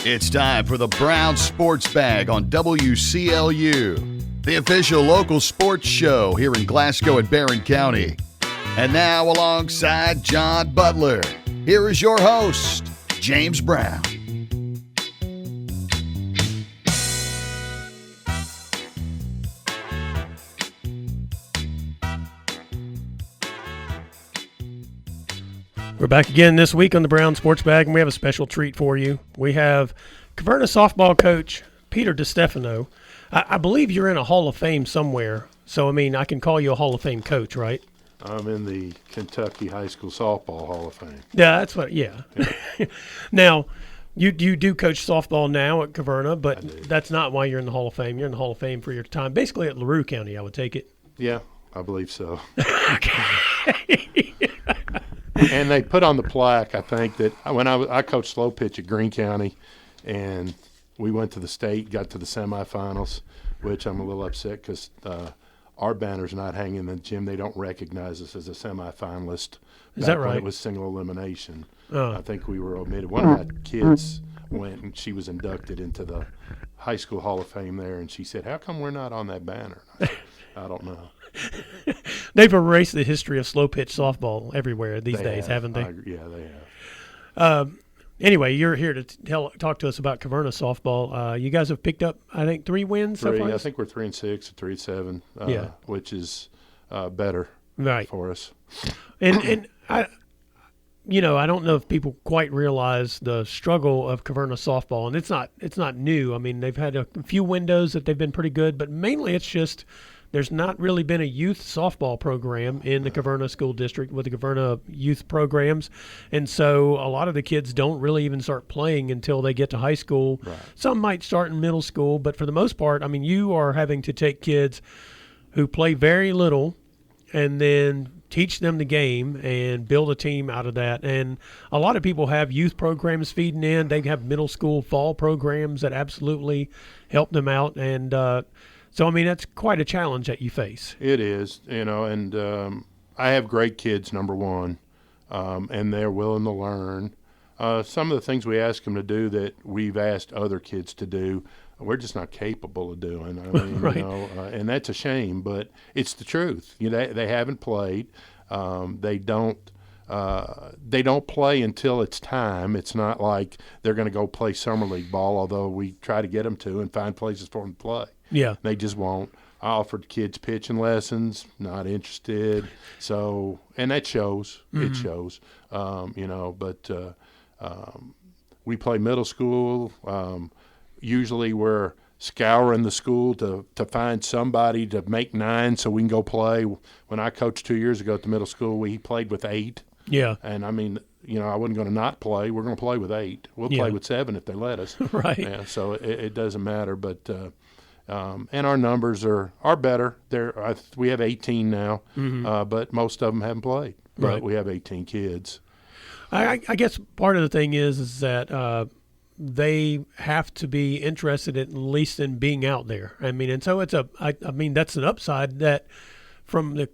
It's time for the Brown Sports Bag on WCLU, the official local sports show here in Glasgow and Barron County. And now, alongside John Butler, here is your host, James Brown. We're back again this week on the Brown Sports Bag, and we have a special treat for you. We have Caverna softball coach Peter DiStefano. I believe you're in a Hall of Fame somewhere, so, I can call you a Hall of Fame coach, right? I'm in the Kentucky High School Softball Hall of Fame. Yeah, that's what, yeah. Now, you do coach softball now at Caverna, but that's not why you're in the Hall of Fame. You're in the Hall of Fame for your time basically at LaRue County, I would take it. Yeah, I believe so. Okay. And they put on the plaque, I think, that when I coached slow pitch at Greene County, and we went to the state, got to the semifinals, which I'm a little upset because our banner's not hanging in the gym. They don't recognize us as a semifinalist. Is that right? When it was single elimination. Oh. I think we were omitted. One of my kids went, and she was inducted into the High School Hall of Fame there, and she said, "How come we're not on that banner?" I said, "I don't know." They've erased the history of slow pitch softball everywhere these days, haven't they? Yeah, they have. Anyway, you're here to talk to us about Caverna softball. You guys have picked up, I think, 3 wins so far? I think we're 3-6 or 3-7, which is better for us. And I don't know if people quite realize the struggle of Caverna softball, and it's not new. I mean, they've had a few windows that they've been pretty good, but mainly it's just there's not really been a youth softball program in the Caverna School District with the Caverna youth programs. And so a lot of the kids don't really even start playing until they get to high school. Right. Some might start in middle school, but for the most part, I mean, you are having to take kids who play very little and then teach them the game and build a team out of that. And a lot of people have youth programs feeding in. They have middle school fall programs that absolutely help them out. And so, I mean, that's quite a challenge that you face. It is, and I have great kids, number one, and they're willing to learn. Some of the things we ask them to do that we've asked other kids to do, we're just not capable of doing. I mean, right. And that's a shame, but it's the truth. They haven't played. They don't play until it's time. It's not like they're going to go play summer league ball, although we try to get them to and find places for them to play. Yeah, they just won't. I offered kids pitching lessons, not interested. So, and that shows. Mm-hmm. It shows. But we play middle school. Usually we're scouring the school to find somebody to make 9 so we can go play. When I coached 2 years ago at the middle school, we played with 8. Yeah. And I mean, I wasn't going to not play. We're going to play with 8. We'll play with 7 if they let us. Right. Yeah, so it doesn't matter. But and our numbers are better. We have 18 now, mm-hmm. But most of them haven't played. But right. We have 18 kids. I guess part of the thing is that they have to be interested at least in being out there. I mean, and so that's an upside that from the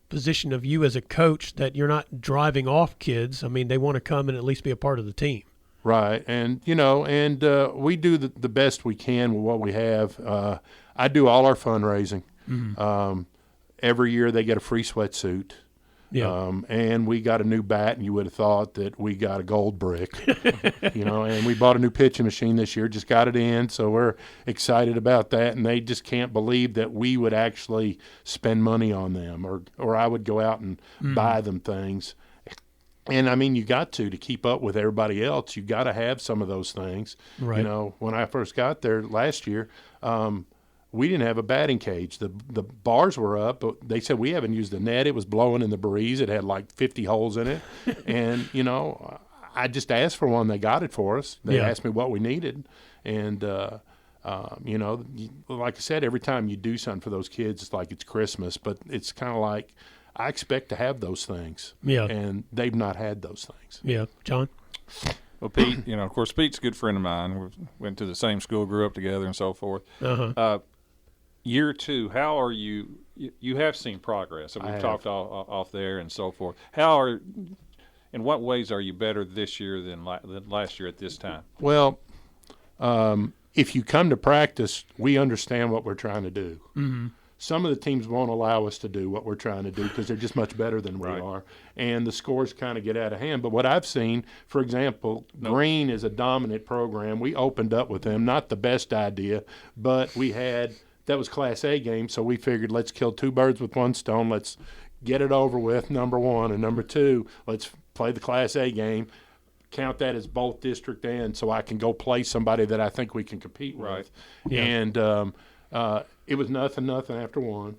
position of you as a coach that you're not driving off kids. I mean, they want to come and at least be a part of the team. Right. And, we do the best we can with what we have. I do all our fundraising. Mm-hmm. Every year they get a free sweatsuit. Yeah. And we got a new bat, and you would have thought that we got a gold brick, and we bought a new pitching machine this year, just got it in, so we're excited about that, and they just can't believe that we would actually spend money on them, or I would go out and buy them things. And, I mean, you got to keep up with everybody else. You got to have some of those things. Right. When I first got there last year, we didn't have a batting cage. The bars were up, but they said we haven't used the net. It was blowing in the breeze. It had like 50 holes in it. And, I just asked for one. They got it for us. They asked me what we needed. And, like I said, every time you do something for those kids, it's like it's Christmas. But it's kind of like I expect to have those things. Yeah. And they've not had those things. Yeah. John? Well, Pete, of course, Pete's a good friend of mine. We went to the same school, grew up together, and so forth. Uh-huh. Year 2, how are you? You have seen progress. So we've talked off there and so forth. In what ways are you better this year than last year at this time? Well, if you come to practice, we understand what we're trying to do. Mm-hmm. Some of the teams won't allow us to do what we're trying to do because they're just much better than we are, and the scores kind of get out of hand. But what I've seen, for example, Green is a dominant program. We opened up with them, not the best idea, but that was Class A game, so we figured let's kill two birds with one stone. Let's get it over with, number one, and number two, let's play the Class A game. Count that as both district and so I can go play somebody that I think we can compete with. Yeah. And it was 0-0 after one,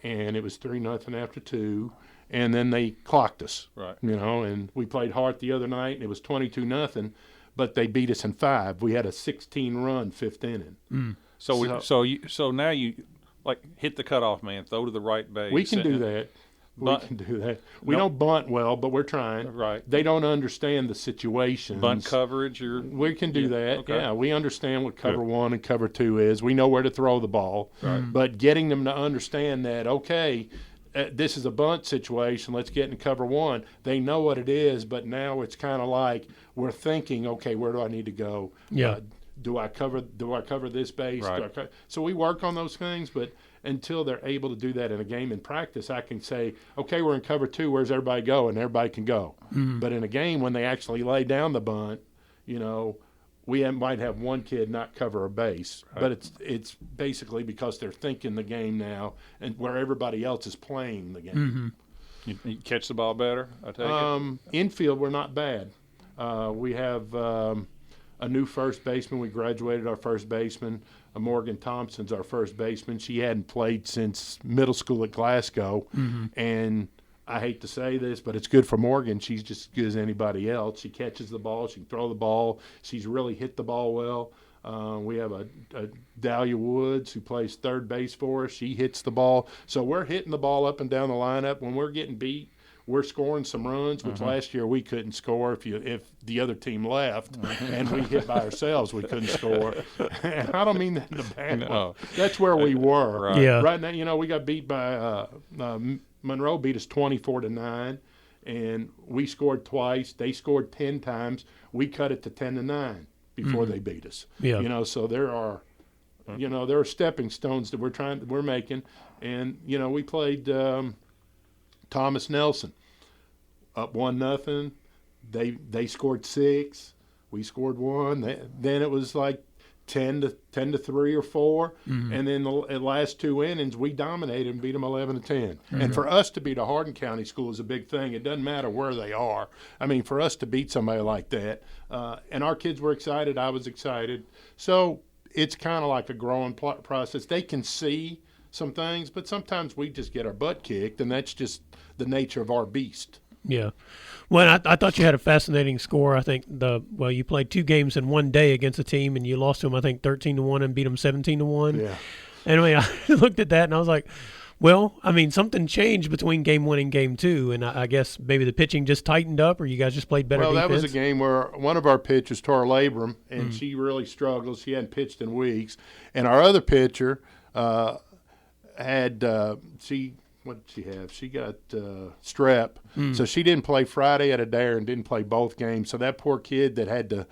and it was 3-0 after two, and then they clocked us. Right. And we played Hart the other night, and it was 22-0, but they beat us in 5. We had a 16-run fifth inning. Mm. So now you like hit the cutoff man, throw to the right base. We can do that. We can do that. We don't bunt well, but we're trying. Right. They don't understand the situations. Bunt coverage. We can do that. Okay. Yeah, we understand what cover 1 and cover 2 is. We know where to throw the ball. Right. But getting them to understand that, okay, this is a bunt situation. Let's get in cover 1. They know what it is, but now it's kind of like we're thinking, okay, where do I need to go? Yeah. Do I cover this base? Right. So we work on those things, but until they're able to do that in a game in practice, I can say, okay, we're in cover 2. Where's everybody go? And everybody can go. Mm-hmm. But in a game, when they actually lay down the bunt, we might have one kid not cover a base. Right. But it's basically because they're thinking the game now and where everybody else is playing the game. Mm-hmm. You catch the ball better, I take it? Infield, we're not bad. We have a new first baseman. We graduated our first baseman. Morgan Thompson's our first baseman. She hadn't played since middle school at Glasgow. Mm-hmm. And I hate to say this, but it's good for Morgan. She's just as good as anybody else. She catches the ball. She can throw the ball. She's really hit the ball well. We have a Dahlia Woods who plays third base for us. She hits the ball. So we're hitting the ball up and down the lineup. When we're getting beat, we're scoring some runs, which last year we couldn't score if the other team left and we hit by ourselves, we couldn't score. And I don't mean that in a bad way. That's where we were. Right. Yeah. Right now, we got beat by Monroe beat us 24-9, and we scored twice. They scored 10 times. We cut it to 10-9 before they beat us. Yeah. So there are stepping stones that we're making, and we played Thomas Nelson up 1-0. They scored 6. We scored 1. Then it was like 10-3 or 4, and then the last 2 innings we dominated and beat them 11-10. And for us to beat a Hardin County school is a big thing. It doesn't matter where they are. I mean, for us to beat somebody like that, and our kids were excited. I was excited. So it's kind of like a growing process. They can see some things, but sometimes we just get our butt kicked, and that's just the nature of our beast. Yeah. Well, I thought you had a fascinating score. I think you played 2 games in one day against a team, and you lost to them, I think, 13-1 and beat them 17-1. Yeah. Anyway, I looked at that, and I was like, well, I mean, something changed between game 1 and game 2, and I guess maybe the pitching just tightened up, or you guys just played better defense? Well, that was a game where one of our pitchers tore a labrum, and she really struggled. She hadn't pitched in weeks. And our other pitcher what did she have? She got strep. So she didn't play Friday at Adair and didn't play both games. So that poor kid that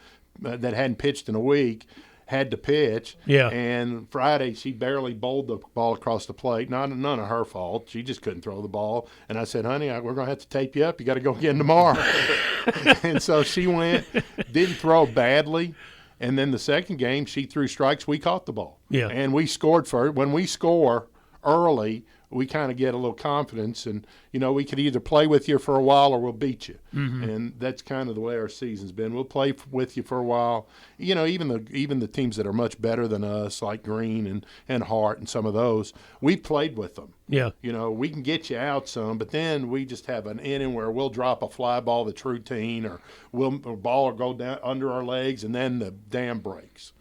hadn't pitched in a week had to pitch. Yeah. And Friday she barely bowled the ball across the plate. None of her fault. She just couldn't throw the ball. And I said, honey, we're going to have to tape you up. You got to go again tomorrow. And so she went, didn't throw badly. And then the second game, she threw strikes. We caught the ball. Yeah. And we scored for it. When we score early, we kind of get a little confidence, and we could either play with you for a while or we'll beat you, and that's kind of the way our season's been. We'll play with you for a while. Even the teams that are much better than us, like Green and Hart and some of those, we played with them. Yeah. We can get you out some, but then we just have an inning where we'll drop a fly ball that's routine, or a ball will go down under our legs, and then the dam breaks.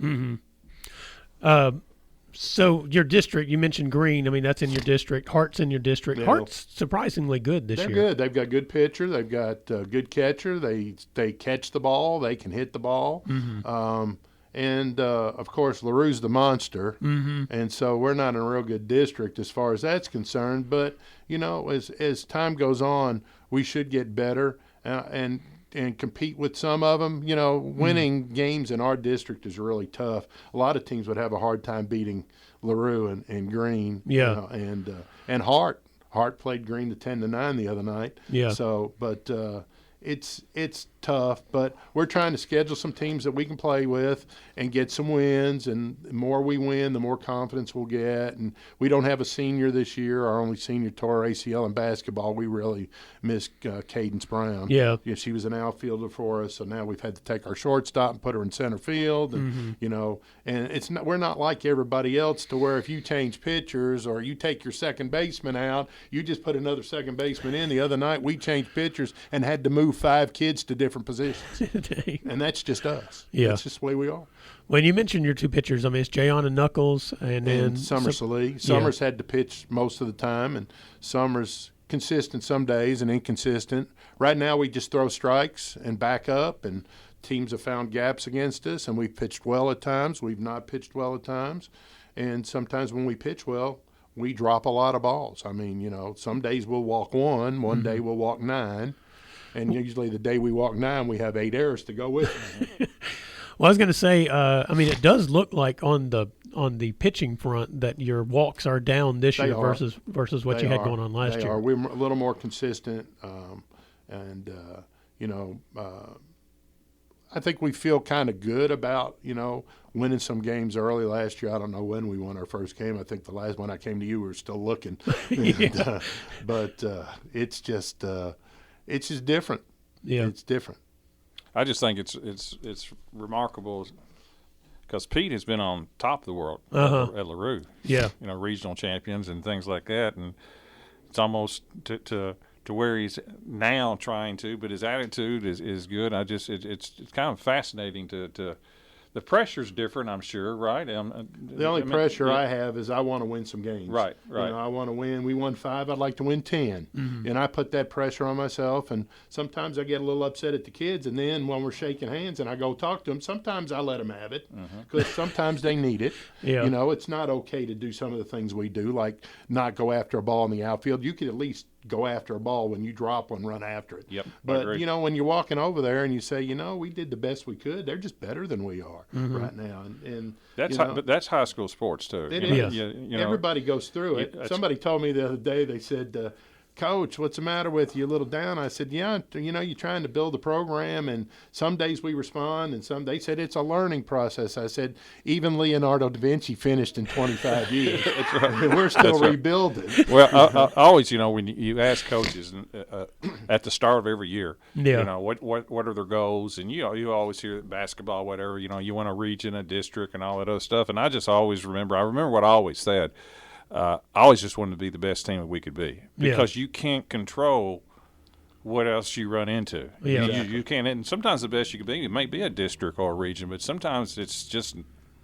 So your district, you mentioned Green. I mean, that's in your district. Hart's in your district. Yeah. Hart's surprisingly good this year. They're good. They've got good pitcher. They've got good catcher. They catch the ball. They can hit the ball. And, of course, LaRue's the monster. And so we're not in a real good district as far as that's concerned. But, as time goes on, we should get better. And and compete with some of them. You know, winning games in our district is really tough. A lot of teams would have a hard time beating LaRue and Green. Yeah. And Hart. Hart played Green to 10-9 the other night. Yeah. So, but it's tough. But we're trying to schedule some teams that we can play with and get some wins. And the more we win, the more confidence we'll get. And we don't have a senior this year. Our only senior tore ACL in basketball. We really miss Cadence Brown. Yeah. She was an outfielder for us. So now we've had to take our shortstop and put her in center field. And, you know, and we're not like everybody else to where if you change pitchers or you take your second baseman out, you just put another second baseman in. The other night we changed pitchers and had to move 5 kids to different positions. And that's just us. Yeah. That's just the way we are. When you mentioned your 2 pitchers, I mean, it's Jayon and Knuckles, and then Summers Salee. Summers had to pitch most of the time, and Summers consistent some days and inconsistent. Right now we just throw strikes and back up, and teams have found gaps against us, and we've pitched well at times. We've not pitched well at times. And sometimes when we pitch well, we drop a lot of balls. I mean, you know, some days we'll walk one day we'll walk 9. And usually the day we walk 9, we have 8 errors to go with it. Well, I was going to say, I mean, it does look like on the pitching front that your walks are down this year versus what you had going on last year. We're a little more consistent, you know, I think we feel kind of good about, you know, winning some games early last year. I don't know when we won our first game. I think the last one I came to you, we were still looking. But it's just different. Yeah, it's different. I just think it's remarkable because Pete has been on top of the world at LaRue. Yeah, you know, regional champions and things like that, and it's almost to where he's now trying to, but his attitude is good. It's kind of fascinating to. The pressure's different, I'm sure, right? The only pressure I have is I want to win some games. Right. You know, I want to win. We won 5. I'd like to win 10. And I put that pressure on myself. And sometimes I get a little upset at the kids. And then when we're shaking hands and I go talk to them, sometimes I let them have it because sometimes they need it. Yeah. You know, it's not okay to do some of the things we do, like not go after a ball in the outfield. You could at least go after a ball when you drop one, run after it. Yep. But, you know, when you're walking over there and you say, you know, we did the best we could, they're just better than we are right now. And that's but that's high school sports too. It is. You know, know, everybody goes through it. Somebody told me the other day, they said, Coach, what's the matter with you? A little down? I said, yeah, you know, you're trying to build a program, and some days we respond, and they said it's a learning process. I said, even Leonardo da Vinci finished in 25 years. That's right. We're still rebuilding. Well, I always, you know, when you ask coaches at the start of every year, you know, what are their goals? And, you know, you always hear basketball, whatever, you know, you want a region, a district, and all that other stuff. And I just always remember what I always said. I always just wanted to be the best team that we could be because you can't control what else you run into. Yeah. You can't. And sometimes the best you can be, it might be a district or a region, but sometimes it's just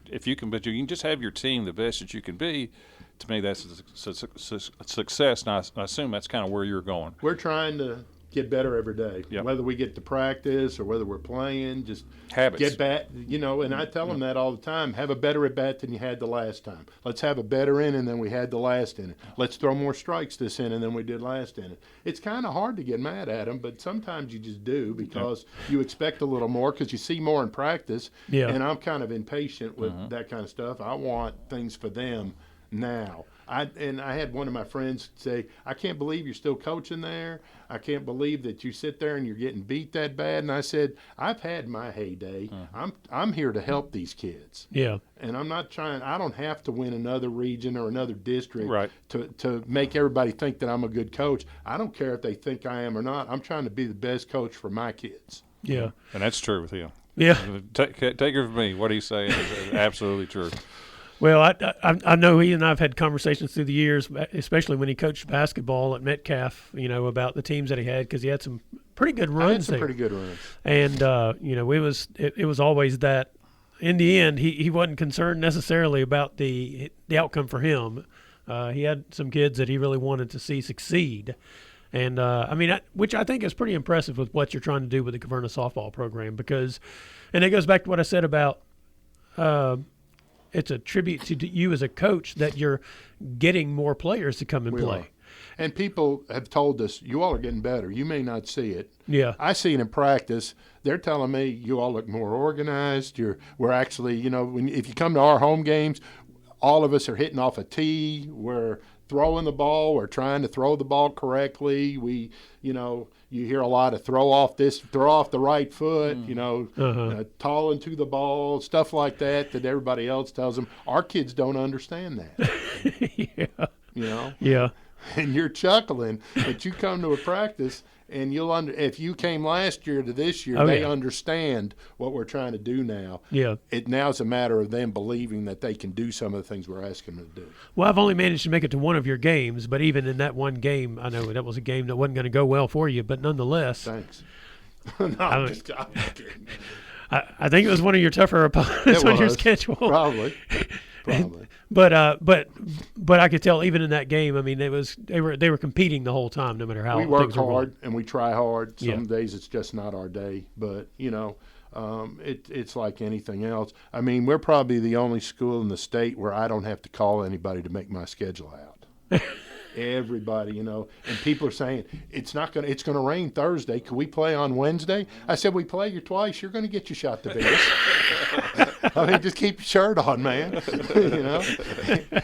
you can just have your team the best that you can be. To me, that's a success, and I assume that's kind of where you're going. We're trying to get better every day. Yep. Whether we get to practice or whether we're playing, just habits. Get back, you know, and I tell them that all the time. Have a better at bat than you had the last time. Let's have a better inning than we had the last inning. Let's throw more strikes this inning than we did last inning. It's kind of hard to get mad at them, but sometimes you just do because you expect a little more because you see more in practice. Yeah. And I'm kind of impatient with that kind of stuff. I want things for them now. I had one of my friends say, I can't believe you're still coaching there. I can't believe that you sit there and you're getting beat that bad. And I said, I've had my heyday. I'm here to help these kids. Yeah. And I'm not trying – I don't have to win another region or another district to make everybody think that I'm a good coach. I don't care if they think I am or not. I'm trying to be the best coach for my kids. Yeah. And that's true with him. Yeah. Take it from me. What he's saying is absolutely true. Well, I know he and I have had conversations through the years, especially when he coached basketball at Metcalf, you know, about the teams that he had because he had some pretty good runs. I had some there. pretty good runs. And, you know, it was always that in the end he wasn't concerned necessarily about the outcome for him. He had some kids that he really wanted to see succeed. And, I mean, which I think is pretty impressive with what you're trying to do with the Caverna softball program because – and it goes back to what I said about it's a tribute to you as a coach that you're getting more players to come and play. And people have told us, you all are getting better. You may not see it. Yeah. I see it in practice. They're telling me you all look more organized. We're actually, if you come to our home games, all of us are hitting off a tee. We're throwing the ball. We're trying to throw the ball correctly. We, you hear a lot of throw off the right foot, tall into the ball, stuff like that everybody else tells them. Our kids don't understand that. Yeah. Yeah. And you're chuckling, but you come to a practice and if you came last year to this year, they understand what we're trying to do now. Yeah. Now it's a matter of them believing that they can do some of the things we're asking them to do. Well, I've only managed to make it to one of your games, but even in that one game, I know that was a game that wasn't going to go well for you, but nonetheless. Thanks. I'm kidding. I think it was one of your tougher opponents on your schedule. Probably. But I could tell even in that game, I mean, they were competing the whole time, no matter how we work things were hard going. and we try hard. Some days it's just not our day, but it's like anything else. I mean, we're probably the only school in the state where I don't have to call anybody to make my schedule out. Everybody, and people are saying it's going to rain Thursday. Could we play on Wednesday? I said, we play you twice. You're going to get your shot to beat us. I mean, just keep your shirt on, man.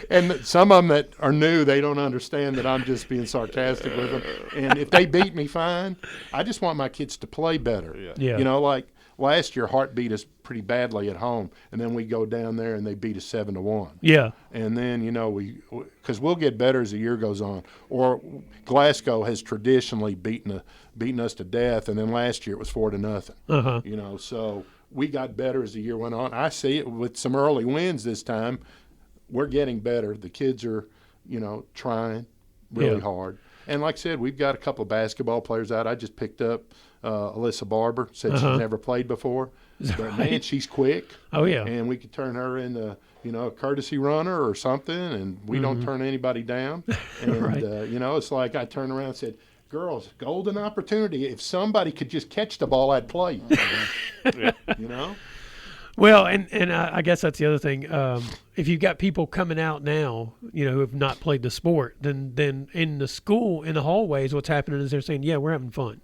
And some of them that are new, they don't understand that I'm just being sarcastic with them. And if they beat me, fine. I just want my kids to play better. Yeah. Like last year, Hart beat us pretty badly at home, and then we go down there and they beat us 7-1. Yeah. And then because we'll get better as the year goes on. Or Glasgow has traditionally beaten us to death, and then last year it was 4-0. So we got better as the year went on. I see it with some early wins this time. We're getting better. The kids are, trying really hard. And like I said, we've got a couple of basketball players out. I just picked up Alyssa Barber, said she's never played before. But, man, she's quick. Oh, yeah. And we could turn her into, a courtesy runner or something, and we don't turn anybody down. And, Right. It's like I turned around and said, girls, golden opportunity. If somebody could just catch the ball, I'd play. Well, and I guess that's the other thing. If you've got people coming out now, who have not played the sport, then in the school, in the hallways, what's happening is they're saying, yeah, we're having fun.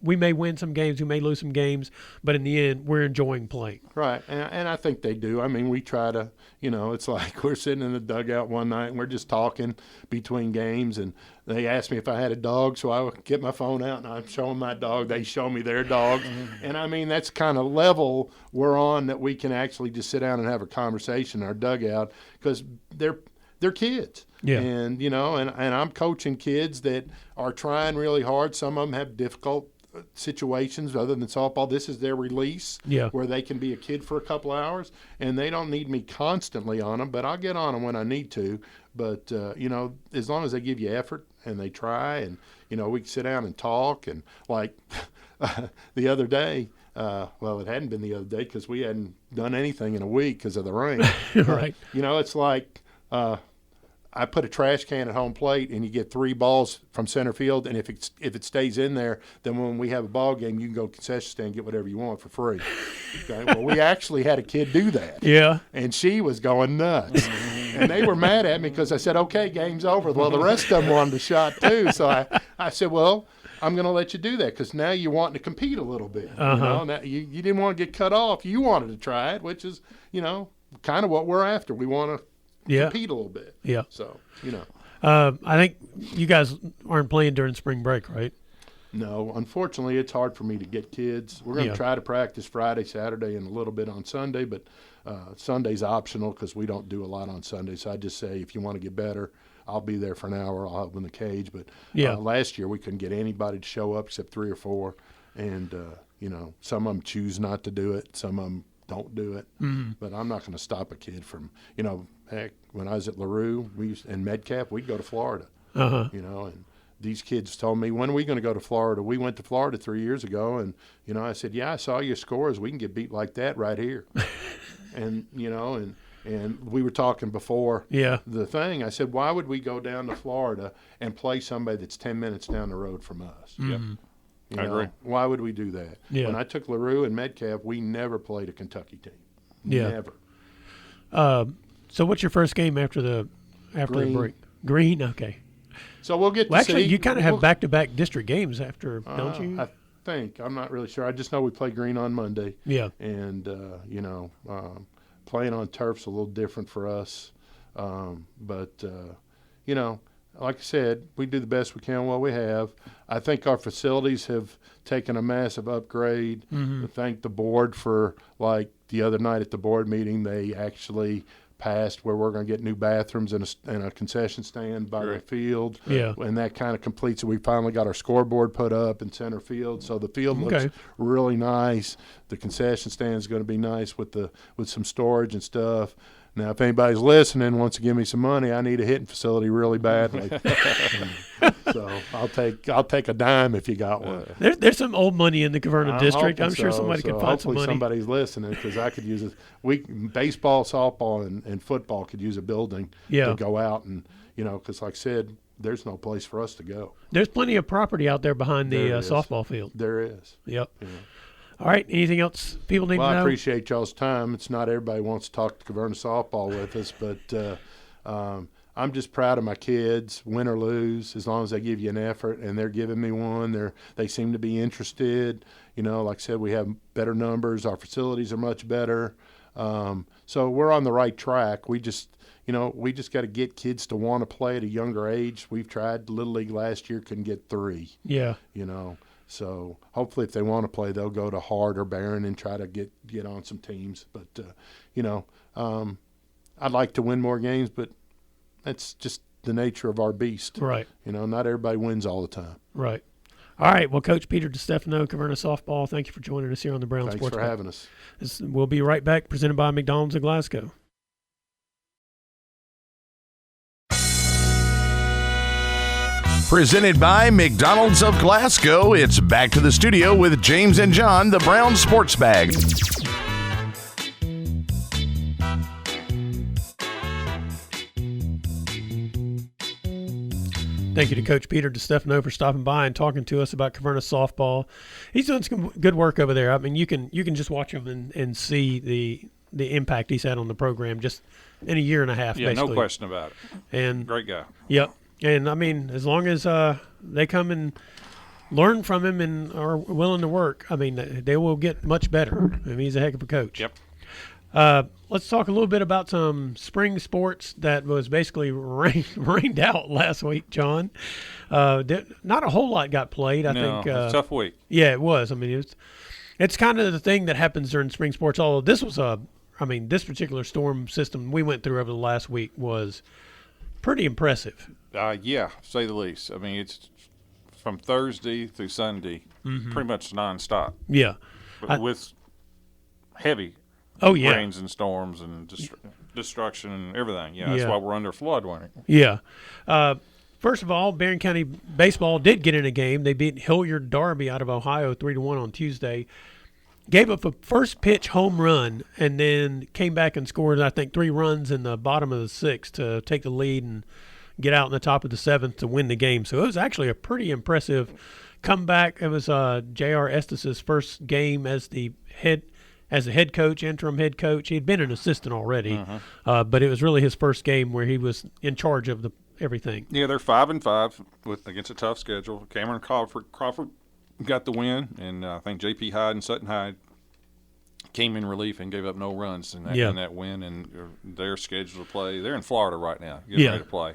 We may win some games, we may lose some games, but in the end, we're enjoying playing. Right, and I think they do. I mean, we try to, it's like we're sitting in the dugout one night and we're just talking between games, and they asked me if I had a dog, so I would get my phone out and I'm showing my dog. They show me their dog. And, I mean, that's kind of level we're on, that we can actually just sit down and have a conversation in our dugout, because they're kids. Yeah. And, and I'm coaching kids that are trying really hard. Some of them have difficult situations other than softball. This is their release where they can be a kid for a couple hours, and they don't need me constantly on them, but I'll get on them when I need to. But, as long as they give you effort and they try, and, we can sit down and talk. And like the other day, well, it hadn't been the other day because we hadn't done anything in a week because of the rain. Right. It's like I put a trash can at home plate, and you get 3 balls from center field, and if it stays in there, then when we have a ball game, you can go to the concession stand and get whatever you want for free. Okay. Well, we actually had a kid do that. Yeah. And she was going nuts. And they were mad at me because I said, okay, game's over. Well, the rest of them wanted a shot too. So I said, well, I'm going to let you do that because now you're wanting to compete a little bit. Now you didn't want to get cut off. You wanted to try it, which is, kind of what we're after. We want to compete a little bit. Yeah. So, I think you guys aren't playing during spring break, right? No, unfortunately, it's hard for me to get kids. We're going to try to practice Friday, Saturday, and a little bit on Sunday, but Sunday's optional because we don't do a lot on Sunday. So I just say, if you want to get better, I'll be there for an hour. I'll help in the cage. But last year we couldn't get anybody to show up except 3 or 4, and some of them choose not to do it. Some of them don't do it. But I'm not going to stop a kid from, heck, when I was at LaRue and Metcalf, we'd go to Florida. And these kids told me, when are we going to go to Florida? We went to Florida 3 years ago, and, I said, yeah, I saw your scores. We can get beat like that right here. And we were talking before the thing. I said, why would we go down to Florida and play somebody that's 10 minutes down the road from us? I agree. Why would we do that? Yeah. When I took LaRue and Metcalf, we never played a Kentucky team. Never. So what's your first game after the break? Green, okay. So we'll get to Actually, see. you kind of have back-to-back district games after, don't you? I think. I'm not really sure. I just know we play Green on Monday. Yeah. And, playing on turf's a little different for us. But like I said, we do the best we can with what we have. I think our facilities have taken a massive upgrade. Mm-hmm. I thank the board for, like the other night at the board meeting, they actually passed where we're going to get new bathrooms and a concession stand by the field. Yeah. And that kind of completes it. We finally got our scoreboard put up in center field. So the field looks really nice. The concession stand is going to be nice with some storage and stuff. Now, if anybody's listening wants to give me some money, I need a hitting facility really badly. So I'll take a dime if you got one. There's some old money in the Caverna district. I'm sure somebody could find some money. Hopefully somebody's listening, because I could use it. Baseball, softball, and football could use a building to go out and because like I said, there's no place for us to go. There's plenty of property out there behind the softball field. There is. Yep. Yeah. All right. Anything else people need to know? I appreciate y'all's time. It's not everybody wants to talk to Caverna softball with us, but I'm just proud of my kids, win or lose, as long as they give you an effort, and they're giving me one. They seem to be interested. Like I said, we have better numbers. Our facilities are much better. So we're on the right track. We just got to get kids to want to play at a younger age. We've tried Little League last year, couldn't get 3. Yeah. So hopefully if they want to play, they'll go to Hart or Barron and try to get on some teams. But, I'd like to win more games, but that's just the nature of our beast. Right. Not everybody wins all the time. Right. All right. Well, Coach Peter DiStefano, Caverna Softball, thank you for joining us here on the Brown Sports. Thanks for having us. We'll be right back, presented by McDonald's of Glasgow. Presented by McDonald's of Glasgow, it's back to the studio with James and John, the Brown Sports Bag. Thank you to Coach Peter DiStefano for stopping by and talking to us about Caverna softball. He's doing some good work over there. I mean, you can just watch him and see the impact he's had on the program just in a year and a half. Yeah, basically. No question about it. And great guy. Yep. And I mean, as long as they come and learn from him and are willing to work, I mean, they will get much better. I mean, he's a heck of a coach. Yep. Let's talk a little bit about some spring sports that was basically rained out last week, John. Not a whole lot got played. I think it was a tough week. Yeah, it was. I mean, it's kind of the thing that happens during spring sports. Although this was this particular storm system we went through over the last week was pretty impressive. Yeah, to say the least. I mean, it's from Thursday through Sunday, pretty much nonstop. Yeah, with heavy rains and storms and destruction and everything. Yeah, that's why we're under flood warning. Yeah. First of all, Barron County baseball did get in a game. They beat Hilliard Darby out of Ohio 3-1 on Tuesday. Gave up a first pitch home run and then came back and scored, I think, 3 runs in the bottom of the 6th to take the lead and get out in the top of the 7th to win the game. So it was actually a pretty impressive comeback. It was J.R. Estes' first game as the head coach, interim head coach. He had been an assistant already, but it was really his first game where he was in charge of everything. Yeah, they're 5-5 against a tough schedule. Cameron Crawford got the win, and I think J.P. Hyde and Sutton Hyde came in relief and gave up no runs in that win, and they're scheduled to play. They're in Florida right now, getting ready to play.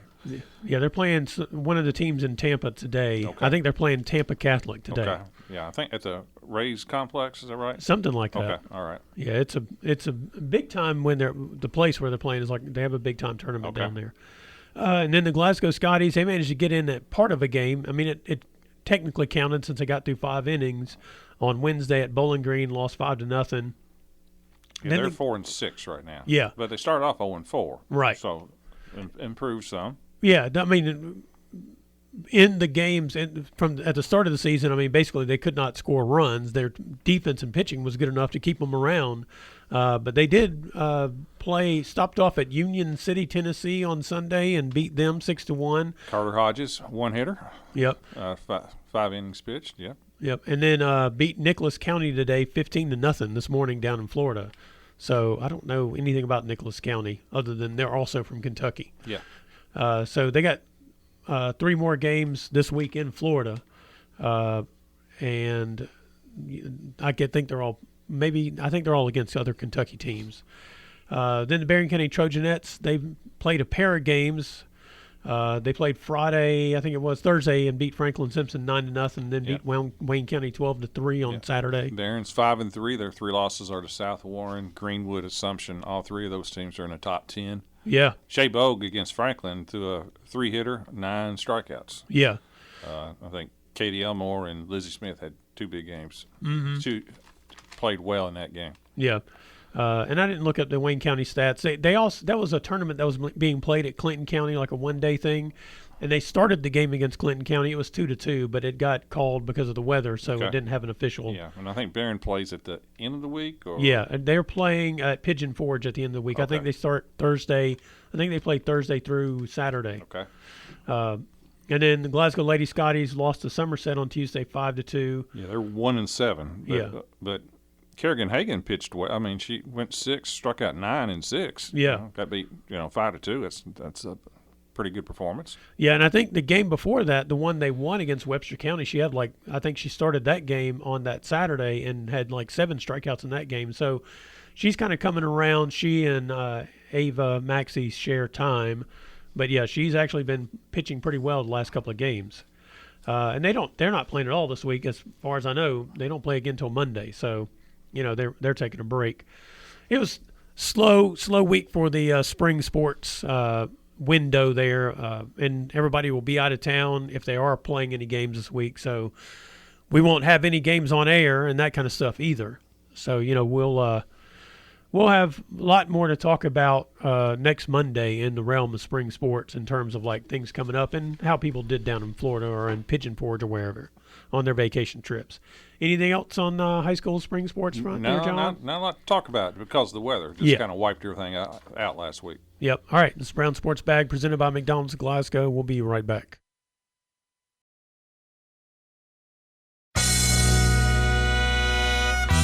Yeah, they're playing one of the teams in Tampa today. Okay. I think they're playing Tampa Catholic today. Okay. Yeah, I think at the Rays complex. Is that right? Something like that. Okay. All right. Yeah, it's a big time when the place where they're playing is like they have a big time tournament down there. And then the Glasgow Scotties, they managed to get in at part of a game. I mean, it technically counted since they got through 5 innings on Wednesday at Bowling Green, lost 5-0. Yeah, they're 4-6 right now. Yeah, but they started off 0-4. Right. So improved some. Yeah, I mean, in the games at the start of the season, I mean, basically they could not score runs. Their defense and pitching was good enough to keep them around. But they did stopped off at Union City, Tennessee on Sunday and beat them 6-1. Carter Hodges, 1-hitter. Yep. 5 innings pitched. Yep. Yep. And then beat Nicholas County today 15-0 this morning down in Florida. So I don't know anything about Nicholas County other than they're also from Kentucky. Yeah. So they got 3 more games this week in Florida, and I think they're all against other Kentucky teams. Then the Berrien County Trojanettes, they've played a pair of games. They played Friday, I think it was Thursday, and beat Franklin Simpson 9-0. Then beat Wayne County 12-3 on Saturday. Barron's 5-3. Their 3 losses are to South Warren, Greenwood, Assumption. All 3 of those teams are in the top 10. Yeah. Shea Bogue against Franklin threw a 3-hitter, 9 strikeouts. Yeah. I think Katie Elmore and Lizzie Smith had 2 big games. Mm-hmm. She played well in that game. Yeah. And I didn't look up the Wayne County stats. That was a tournament that was being played at Clinton County, like a one-day thing, and they started the game against Clinton County. It was 2-2, but it got called because of the weather, so it didn't have an official. Yeah, and I think Barron plays at the end of the week. Yeah, and they're playing at Pigeon Forge at the end of the week. Okay. I think they start Thursday. I think they play Thursday through Saturday. Okay. And then the Glasgow Lady Scotties lost to Somerset on Tuesday 5-2. Yeah, they're 1-7. But Kerrigan Hagan pitched well. I mean, she went 6, struck out 9 in 6. Yeah, got beat 5-2. That's a pretty good performance. Yeah, and I think the game before that, the one they won against Webster County, she had I think she started that game on that Saturday and had 7 strikeouts in that game. So she's kind of coming around. She and Ava Maxey share time, but yeah, she's actually been pitching pretty well the last couple of games. And they're not playing at all this week, as far as I know. They don't play again until Monday. So. They're taking a break. It was slow week for the spring sports window there, and everybody will be out of town if they are playing any games this week. So we won't have any games on air and that kind of stuff either. So we'll have a lot more to talk about next Monday in the realm of spring sports in terms of things coming up and how people did down in Florida or in Pigeon Forge or wherever on their vacation trips. Anything else on the high school spring sports front there, John? Not a lot to talk about because the weather just kind of wiped everything out last week. Yep. All right. This is Brown Sports Bag presented by McDonald's of Glasgow. We'll be right back.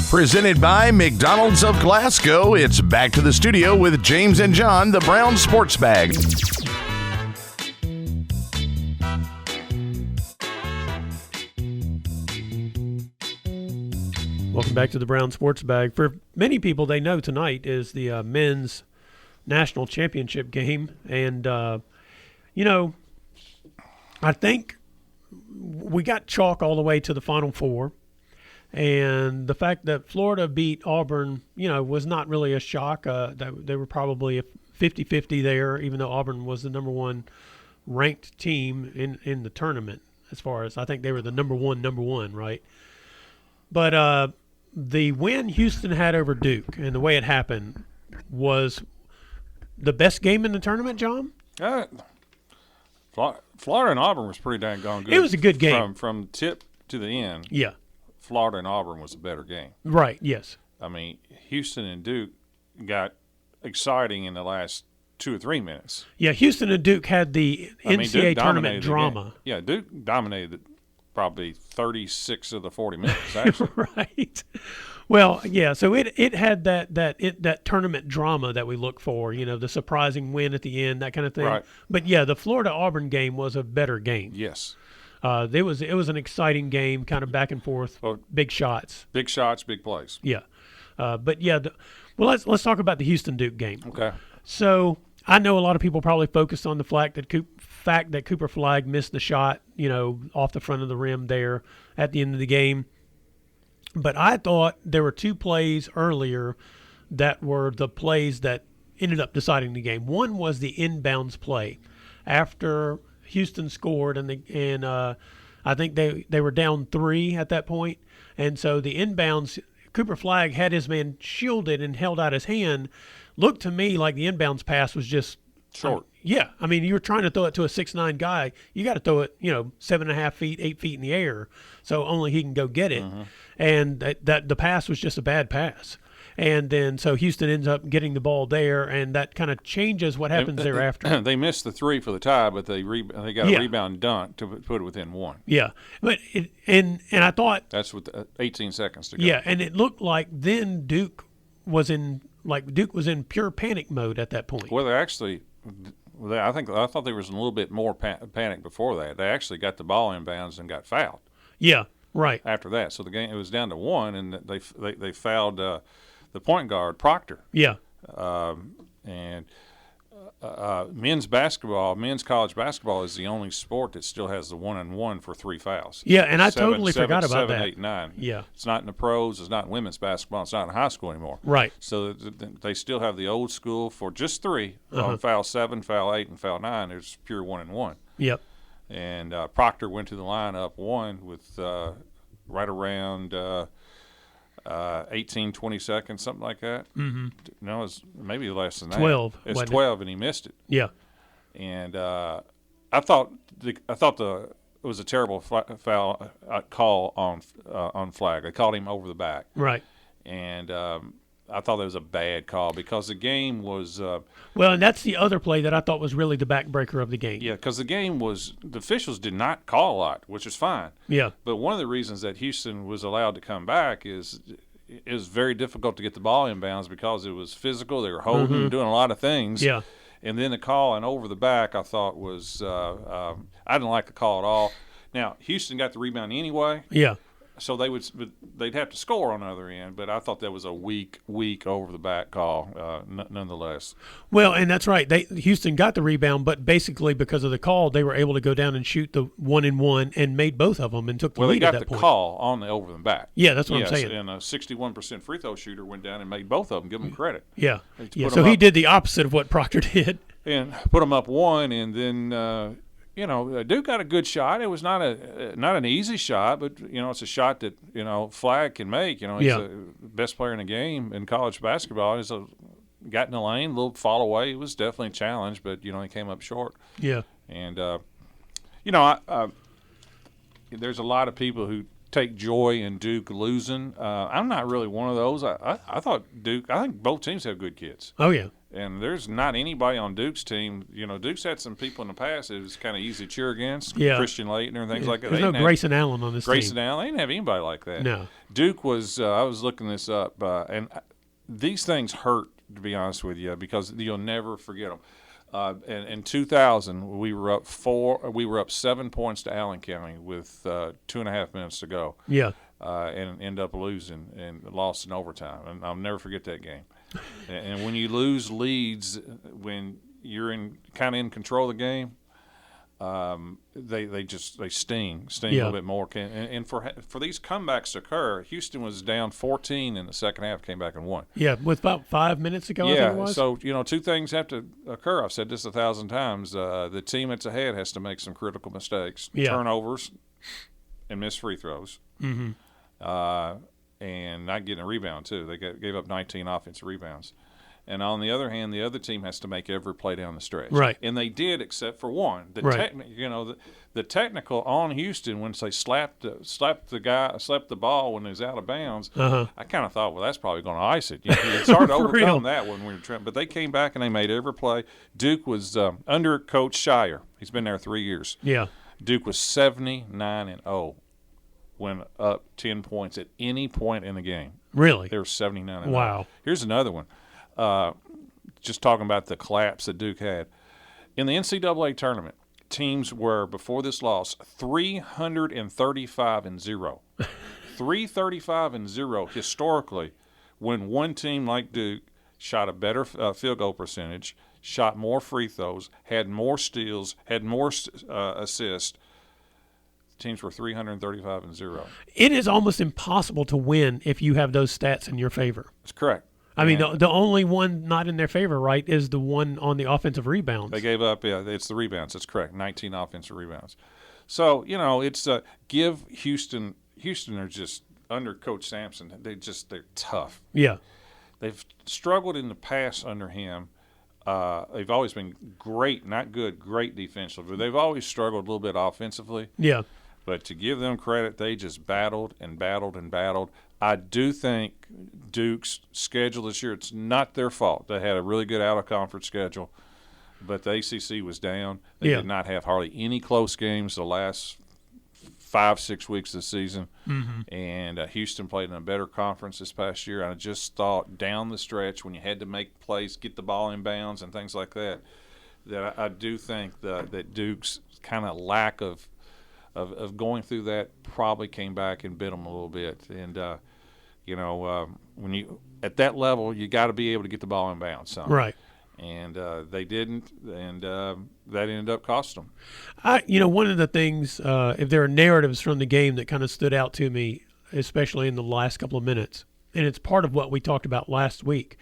Presented by McDonald's of Glasgow, it's back to the studio with James and John, the Brown Sports Bag. Welcome back to the Brown Sports Bag. For many people, they know tonight is the men's national championship game. And, I think we got chalk all the way to the Final Four. And the fact that Florida beat Auburn, was not really a shock. They were probably a 50-50 there, even though Auburn was the number 1 ranked team in the tournament. As far as I think they were the number one, right? But the win Houston had over Duke and the way it happened was the best game in the tournament, John? Florida and Auburn was pretty dang gone good. It was a good game. From tip to the end. Yeah. Florida and Auburn was a better game. Right, yes. I mean, Houston and Duke got exciting in the last 2 or 3 minutes. Yeah, Houston and Duke had the NCAA tournament drama. Yeah, Duke dominated probably 36 of the 40 minutes, actually. Right. Well, yeah, so it had that tournament drama that we look for, the surprising win at the end, that kind of thing. Right. But, yeah, the Florida-Auburn game was a better game. Yes. It was an exciting game, kind of back and forth, big shots. Big shots, big plays. Yeah. But, yeah, let's talk about the Houston-Duke game. Okay. So I know a lot of people probably focused on the fact that Cooper Flagg missed the shot, off the front of the rim there at the end of the game. But I thought there were 2 plays earlier that were the plays that ended up deciding the game. One was the inbounds play after Houston scored, and I think they were down 3 at that point. And so the inbounds, Cooper Flagg had his man shielded and held out his hand. Looked to me like the inbounds pass was just short. Yeah, I mean, you were trying to throw it to a 6'9" guy. You got to throw it, 7.5 feet, 8 feet in the air, so only he can go get it. Mm-hmm. And that the pass was just a bad pass. And then so Houston ends up getting the ball there, and that kind of changes what happens thereafter. They missed the 3 for the tie, but they got a rebound dunk to put it within 1. Yeah, but and I thought that's with 18 seconds to go. Yeah, and it looked like then Duke was in pure panic mode at that point. Well, they actually I thought there was a little bit more panic before that. They actually got the ball inbounds and got fouled. Yeah, right. After that, so the game it was down to 1, and they fouled the point guard Proctor. Yeah. And men's college basketball is the only sport that still has the 1-and-1 for 3 fouls. Yeah, and I totally forgot about that. 7, 8, 9. Yeah. It's not in the pros. It's not in women's basketball. It's not in high school anymore. Right. So they still have the old school for just 3 on foul 7, foul 8, and foul 9. There's pure 1-and-1. Yep. And Proctor went to the line up 1 with right around 18, 20 seconds, something like that. Mm-hmm. No, it was maybe less than that. 12. It's 12, and he missed it. Yeah. And I thought it was a terrible foul call on flag. They called him over the back. Right. And I thought that was a bad call because the game was well, and that's the other play that I thought was really the backbreaker of the game. yeah, because the officials did not call a lot, which is fine. Yeah. But one of the reasons that Houston was allowed to come back is it was very difficult to get the ball inbounds because it was physical. They were holding, doing a lot of things. Yeah. And then the call and over the back, I thought was I didn't like the call at all. Now Houston got the rebound anyway. Yeah. So they'd have to score on the other end, but I thought that was a weak over the back call, nonetheless. Well, and that's right. Houston got the rebound, but basically because of the call, they were able to go down and shoot the 1-and-1 and made both of them and took the lead at that point. Well, they got the call on the over the back. Yeah, that's what I'm saying. And a 61% free throw shooter went down and made both of them. Give them credit. Yeah. So he did the opposite of what Proctor did. And put them up 1, and then. Duke got a good shot. It was not an easy shot, but it's a shot that Flag can make. He's the best player in the game in college basketball. He's got in the lane, a little fall away. It was definitely a challenge, but he came up short. Yeah. And there's a lot of people who take joy in Duke losing. I'm not really one of those. I thought Duke. I think both teams have good kids. Oh yeah. And there's not anybody on Duke's team. Duke's had some people in the past it was kind of easy to cheer against. Yeah. Christian Layton and things like that. There's no Grayson Allen on this team. Grayson Allen. They didn't have anybody like that. No. Duke was I was looking this up, and these things hurt, to be honest with you, because you'll never forget them. In 2000, we were up 7 points to Allen County with 2.5 minutes to go. Yeah. And end up losing and lost in overtime. And I'll never forget that game. And when you lose leads, when you're kind of in control of the game, they sting a little bit more. And for these comebacks to occur, Houston was down 14 in the second half, came back and won. Yeah, with about 5 minutes ago. I think it was. So two things have to occur. I've said this 1,000 times. The team that's ahead has to make some critical mistakes, turnovers, and miss free throws. Mm-hmm. And not getting a rebound too. They gave up 19 offensive rebounds. And on the other hand, the other team has to make every play down the stretch. Right. And they did, except for one. The technical on Houston when they slapped the ball when it was out of bounds. Uh-huh. I kind of thought, well, that's probably going to ice it. It's hard to overcome that when we were trying. But they came back and they made every play. Duke was under Coach Shire. He's been there 3 years. Yeah. Duke was 79-0. Went up 10 points at any point in the game. Really? They were 79-0. Wow. Here's another one. Just talking about the collapse that Duke had. In the NCAA tournament, teams were, before this loss, 335-0. 335-0 historically when one team like Duke shot a better field goal percentage, shot more free throws, had more steals, had more assists. Teams were 335-0. It is almost impossible to win if you have those stats in your favor. That's correct. I mean, the only one not in their favor, right, is the one on the offensive rebounds. They gave up, it's the rebounds. That's correct, 19 offensive rebounds. So, it's give Houston are just, under Coach Sampson, they're tough. Yeah. They've struggled in the past under him. They've always been great, not good, great defensively. They've always struggled a little bit offensively. Yeah. But to give them credit, they just battled and battled and battled. I do think Duke's schedule this year, it's not their fault. They had a really good out-of-conference schedule, but the ACC was down. They did not have hardly any close games the last 5-6 weeks of the season. Mm-hmm. And Houston played in a better conference this past year. I just thought down the stretch when you had to make plays, get the ball in bounds and things like that that I do think that Duke's kind of lack of going through that probably came back and bit them a little bit. And when you at that level, you got to be able to get the ball in bounds. Right. And they didn't, and that ended up costing them. One of the things, if there are narratives from the game that kind of stood out to me, especially in the last couple of minutes, and it's part of what we talked about last week,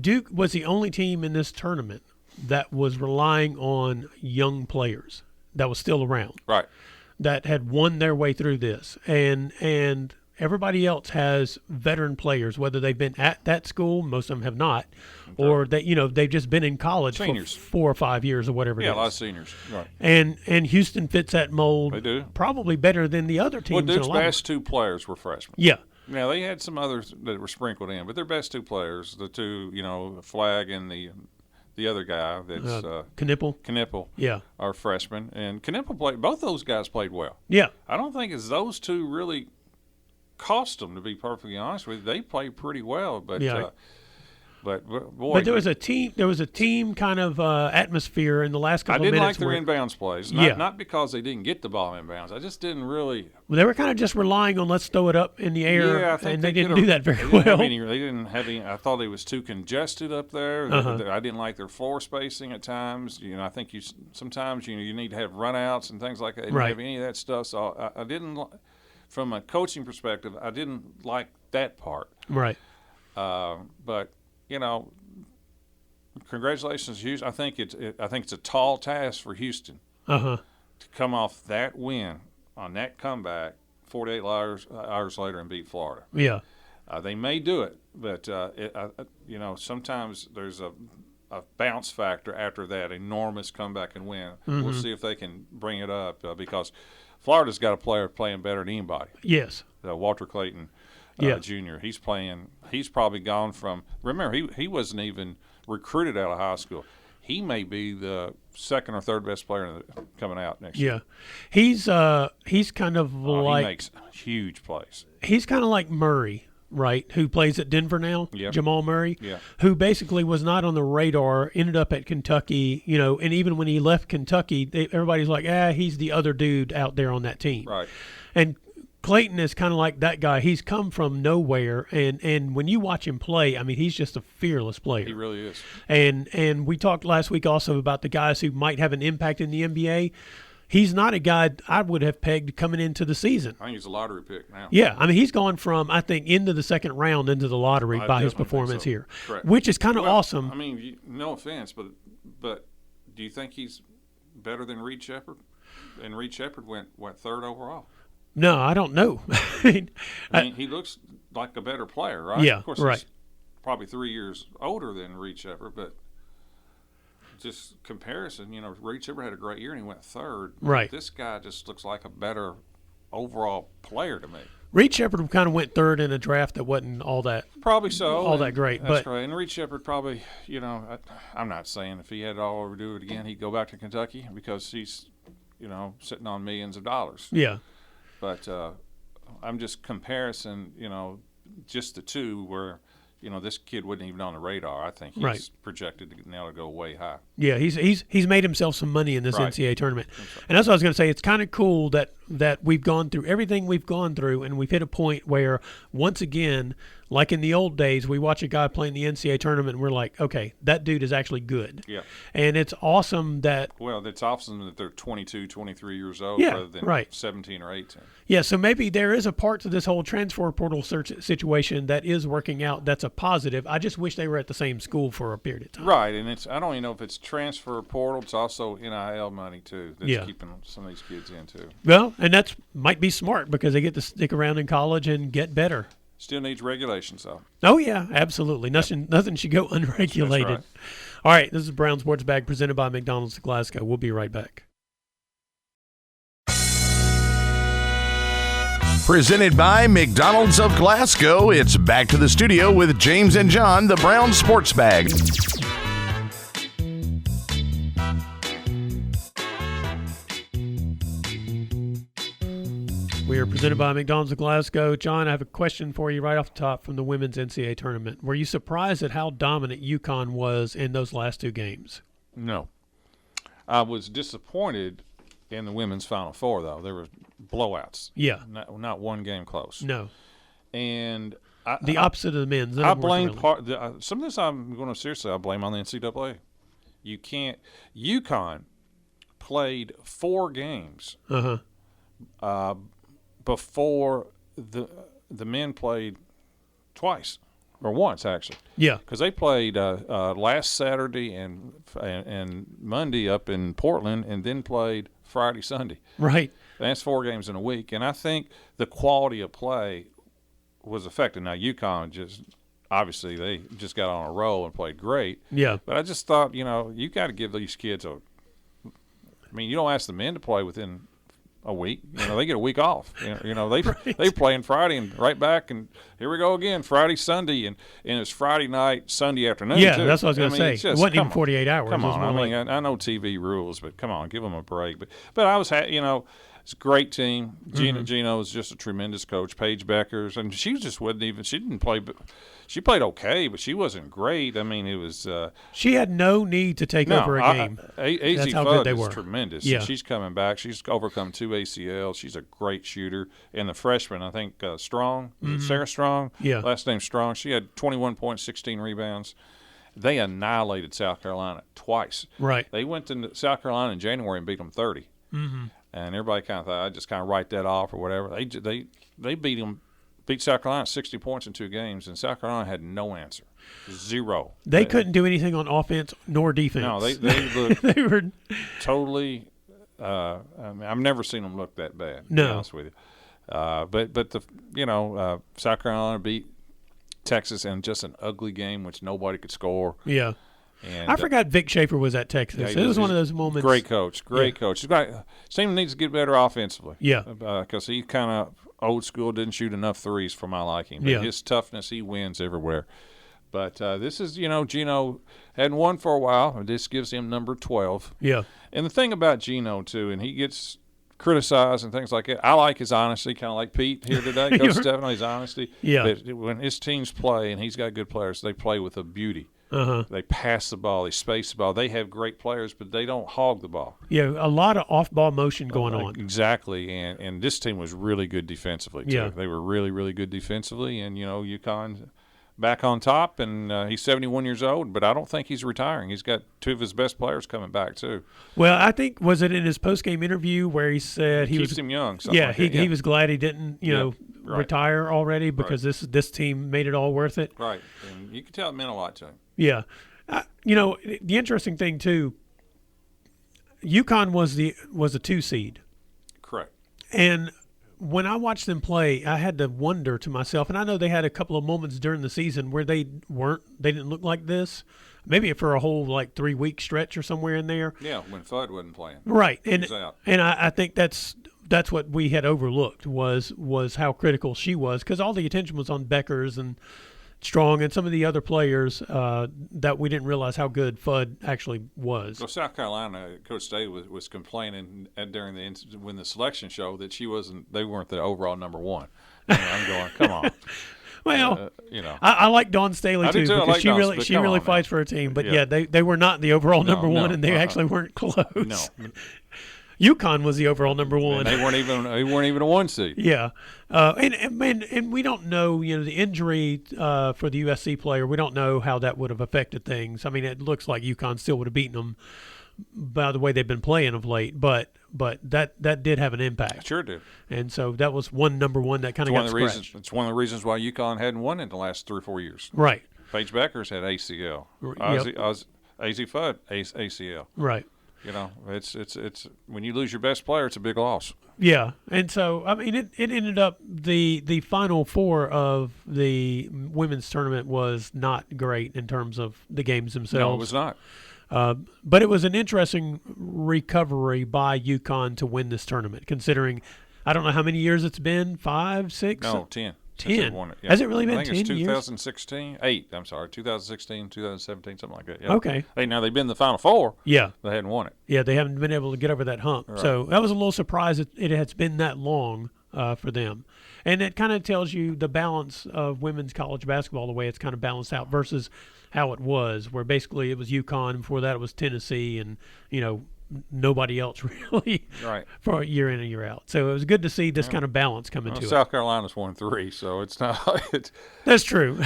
Duke was the only team in this tournament that was relying on young players that was still around. Right. That had won their way through this. And everybody else has veteran players, whether they've been at that school, most of them have not, or they've just been in college Seniors. for 4 or 5 years or whatever it is. Yeah, a lot of seniors. Right. And Houston fits that mold. They do. Probably better than the other teams. Well, Duke's best 2 players were freshmen. Yeah. Now, they had some others that were sprinkled in, but their best 2 players, the 2, Flag and the other guy that's Knipple. Yeah. Are freshmen. And Knipple played – both those guys played well. Yeah. I don't think it's those 2 really cost them, to be perfectly honest with you. They played pretty well, but yeah. But boy, but there was a team kind of atmosphere in the last couple of minutes. I didn't like their inbounds plays. Not because they didn't get the ball inbounds. I just didn't really. Well, they were kind of just relying on let's throw it up in the air, yeah, I think and they didn't do that very well. They didn't have any. I thought it was too congested up there. I didn't like their floor spacing at times. I think sometimes you need to have runouts and things like that. They didn't have any of that stuff. So I didn't. From a coaching perspective, I didn't like that part. Right. But. Congratulations, Houston. I think it's a tall task for Houston to come off that win on that comeback 48 hours later and beat Florida. Yeah, they may do it, but sometimes there's a bounce factor after that enormous comeback and win. Mm-hmm. We'll see if they can bring it up because Florida's got a player playing better than anybody. Yes, Walter Clayton. Junior. He's probably gone from – remember, he wasn't even recruited out of high school. He may be the second or third best player coming out next year. Yeah. He's kind of like – he makes huge plays. He's kind of like Murray, right, who plays at Denver now, Jamal Murray, who basically was not on the radar, ended up at Kentucky, and even when he left Kentucky, everybody's like, he's the other dude out there on that team. Right. And – Clayton is kind of like that guy. He's come from nowhere, and when you watch him play, I mean, he's just a fearless player. He really is. And we talked last week also about the guys who might have an impact in the NBA. He's not a guy I would have pegged coming into the season. I think he's a lottery pick now. Yeah, I mean, he's gone from, I think, into the second round into the lottery by his performance here, correct. Which is kind of awesome. I mean, no offense, but do you think he's better than Reed Sheppard? And Reed Sheppard went, third overall? No, I don't know. I mean, he looks like a better player, right? Yeah, of course, right. He's probably 3 years older than Reed Sheppard, but just comparison, Reed Sheppard had a great year and he went third. Right. This guy just looks like a better overall player to me. Reed Sheppard kind of went third in a draft that wasn't all that probably so that great. That's right. And Reed Sheppard probably, I'm not saying if he had to all do it again, he'd go back to Kentucky because he's, sitting on millions of dollars. Yeah. But I'm just comparison, just the two where, this kid wasn't even on the radar. I think he's projected to now to go way high. Yeah, he's made himself some money in this NCAA tournament. And that's what I was going to say. It's kind of cool that we've gone through everything we've gone through, and we've hit a point where, once again, like in the old days, we watch a guy playing the NCAA tournament, and we're like, okay, that dude is actually good. Yeah. And it's awesome that – well, it's awesome that they're 22, 23 years old rather than 17 or 18. Yeah, so maybe there is a part to this whole transfer portal search situation that is working out that's a positive. I just wish they were at the same school for a period of time. Right, and I don't even know if it's transfer portal. It's also NIL money, too, that's keeping some of these kids in, too. Well, and that's might be smart because they get to stick around in college and get better. Still needs regulations, though. Oh, yeah, absolutely. Nothing should go unregulated. That's right. All right, this is Brown Sports Bag presented by McDonald's of Glasgow. We'll be right back. Presented by McDonald's of Glasgow, it's back to the studio with James and John, the Brown Sports Bag. We are presented by McDonald's of Glasgow. John, I have a question for you right off the top from the women's NCAA tournament. Were you surprised at how dominant UConn was in those last two games? No. I was disappointed in the women's Final Four, though. There were blowouts. Yeah. Not one game close. No. And the opposite of the men's. I blame some of this. I'm going to seriously. I blame on the NCAA. You can't. UConn played 4 games before the men played twice or once actually. Yeah, because they played last Saturday and Monday up in Portland, and then played Friday, Sunday. Right. That's 4 games in a week, and I think the quality of play was affected. Now UConn obviously they just got on a roll and played great. Yeah. But I just thought, you got to give these kids you don't ask the men to play within a week. They get a week off. They playing Friday and right back, and here we go again, Friday, Sunday, and it's Friday night, Sunday afternoon. Yeah, too. that's what I was going to say. It wasn't even 48 hours. Come on, I know TV rules, but come on, give them a break. But I was, it's a great team. Gino is just a tremendous coach. Paige Beckers, and she just wasn't even. She didn't play. She played okay, but she wasn't great. I mean, it was. She had no need to take over a game. That's how Fudd good they is were. Tremendous. Yeah. And she's coming back. She's overcome 2 ACLs. She's a great shooter. And the freshman, I think, Strong, Sarah Strong. Yeah. Last name Strong. She had 21 points, 16 rebounds. They annihilated South Carolina twice. Right. They went to South Carolina in January and beat them 30. Mm-hmm. And everybody kind of thought, I just kind of write that off or whatever. They beat South Carolina 60 points in 2 games, and South Carolina had no answer. 0. They couldn't do anything on offense nor defense. No, they looked they were totally I've never seen them look that bad, to be No. honest with you. But the South Carolina beat Texas in just an ugly game which nobody could score. Yeah. And I forgot Vic Schaefer was at Texas. Yeah, it was one of those moments. Great coach. He's got team needs to get better offensively. Yeah. Because he kind of old school, didn't shoot enough threes for my liking. But his toughness, he wins everywhere. But this is, Gino hadn't won for a while. This gives him number 12. Yeah. And the thing about Gino, too, and he gets criticized and things like that, I like his honesty, kind of like Pete here today. Coach DiStefano, his honesty. Yeah. But when his teams play, and he's got good players, they play with a beauty. They pass the ball, they space the ball. They have great players, but they don't hog the ball. Yeah, a lot of off-ball motion going on. Exactly, and this team was really good defensively, too. Yeah. They were really, really good defensively, and, UConn back on top, and he's 71 years old, but I don't think he's retiring. He's got 2 of his best players coming back, too. Well, I think, was it in his post-game interview where he said he keeps was him young. Yeah, he was glad he didn't, Right. retire already because this team made it all worth it. Right, and you can tell it meant a lot to him. Yeah. The interesting thing, too, UConn was a 2 seed. Correct. And when I watched them play, I had to wonder to myself, and I know they had a couple of moments during the season where they didn't look like this, maybe for a whole 3-week stretch or somewhere in there. Yeah, when Fudd wasn't playing. Right, He was out. and I think that's what we had overlooked was how critical she was, because all the attention was on Beckers and Strong and some of the other players that we didn't realize how good Fudd actually was. Well, South Carolina, Coach Day was complaining during when the selection show that they weren't the overall number 1. I'm going, come on. Well, you know, I like Dawn Staley I do too too. I because like she Dawn, really but come on fights now. for her team. But Yeah. they were not the overall No, number one, no, and they actually weren't close. no, UConn was the overall number one. and they weren't even a 1 seed. Yeah, and we don't know, the injury for the USC player. We don't know how that would have affected things. I mean, it looks like UConn still would have beaten them by the way they've been playing of late, but that did have an impact. Sure did. And so that was number one that kind of got scratched. It's one of the reasons why UConn hadn't won in the last 3 or 4 years. Right. Paige Beckers had ACL. Yep. AZ Fudd ACL. Right. It's when you lose your best player, it's a big loss. Yeah, and so I mean, it ended up the Final Four of the women's tournament was not great in terms of the games themselves. No, it was not. But it was an interesting recovery by UConn to win this tournament, considering I don't know how many years it's been, 5, 6? No, 10. 10. Won it. Yeah. Has it really been I think 10 it's years? 2016, 8. I'm sorry, 2016, 2017, something like that. Yeah. Okay. Now they've been in the Final Four. Yeah. They hadn't won it. Yeah, they haven't been able to get over that hump. Right. So that was a little surprise that it has been that long for them. And it kind of tells you the balance of women's college basketball, the way it's kind of balanced out versus how it was, where basically it was UConn. Before that, it was Tennessee, and nobody else really for a year in and year out. So it was good to see this kind of balance come into it. South Carolina's 1-3, so it's not. That's true.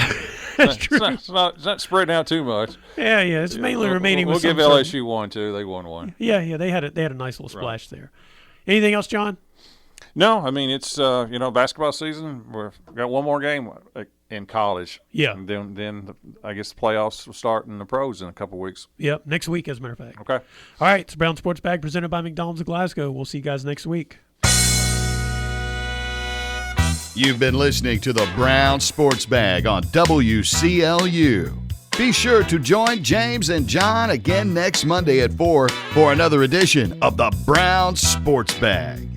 That's true. It's not spreading out too much. Yeah. It's mainly remaining. We'll with give some LSU 1-2. They won one. Yeah. They had a nice little splash there. Anything else, John? No, I mean it's basketball season. We've got one more game in college. Yeah. And then I guess the playoffs will start in the pros in a couple weeks. Yep, next week, as a matter of fact. Okay. All right, it's Brown Sports Bag presented by McDonald's of Glasgow. We'll see you guys next week. You've been listening to the Brown Sports Bag on WCLU. Be sure to join James and John again next Monday at 4 for another edition of the Brown Sports Bag.